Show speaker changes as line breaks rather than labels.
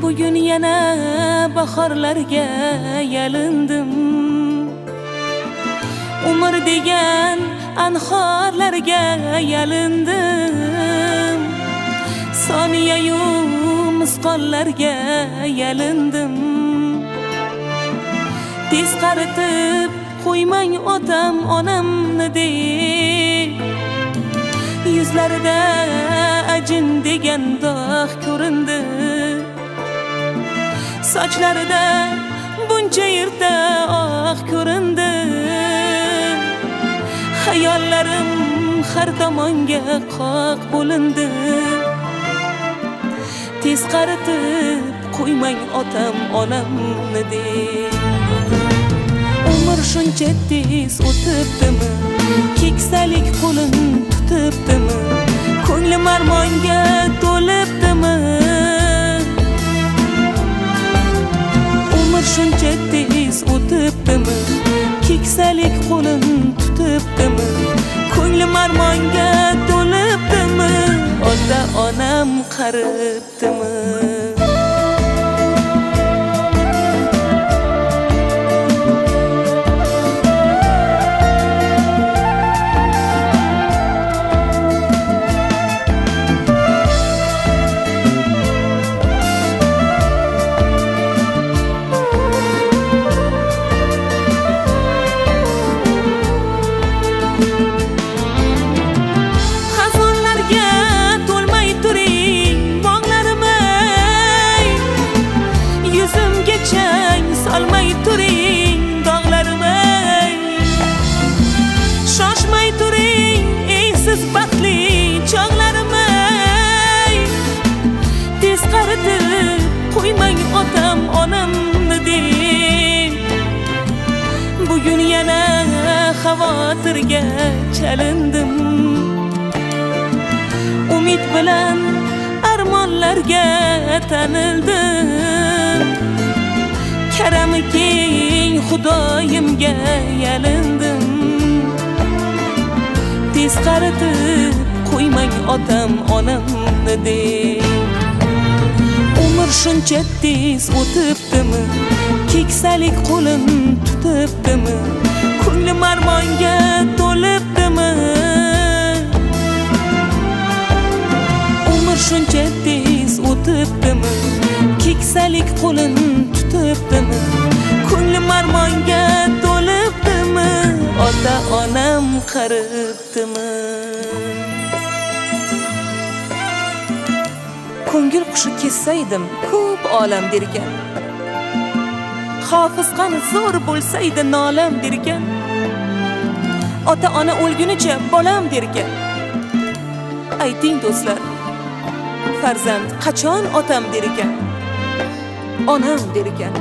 Bugun yana bahorlarga yalindim. Umr degan anhorlarga yalindim. Soniyayu misqollarga yalindim. Tez qaritib qo'ymang otam onamni deb. Yuzlarida ajin degan dog' ko'rindi. Sochlarida buncha yerda oq ko'rindi. Hayollarim har tomonga qoq bo'lindi. Tez qaritib qo'ymang otam onamni deb. Umr shuncha tez o'tibdimi? Keksalik qo'lin tutibdimi? Ko'nglim armonga to'libdimi? Umr shuncha tez o'tibdimi? Keksalik qo'lin tutibdimi? Ko'nglim armonga to'libdimi? Ota onam qaribdimi? Solmay turing dog'larim ey. Shoshmay turing ey siz baxtli chog'larim ey. Tez qaritib qo'ymang otam onamni deb. Bugun yana xavotirga chalindim. Umid bilan armonlarga tanildim. Karami keng Xudoyimga yalindim. Tez qaritib qo'ymang otam onamni deb. Umr shuncha tez o'tibdimi? Keksalik qo'lin tutibdimi? Ko'nglim armonga to'libdimi? Umr shuncha tez o'tibdimi? Keksalik qo'lin tutibdimi? Ko'nglim armonga to'libdimi? Ota onam qaribdimi? Ko'ngil qushi kessaydim ko'p olam derkan. Hofiz qani zo'r bo'lsaydi nolam derkan. Ota ona o'lgunicha bolam derkan. Ayting do'stlar, farzand qachon otam derkan? Onam derkan.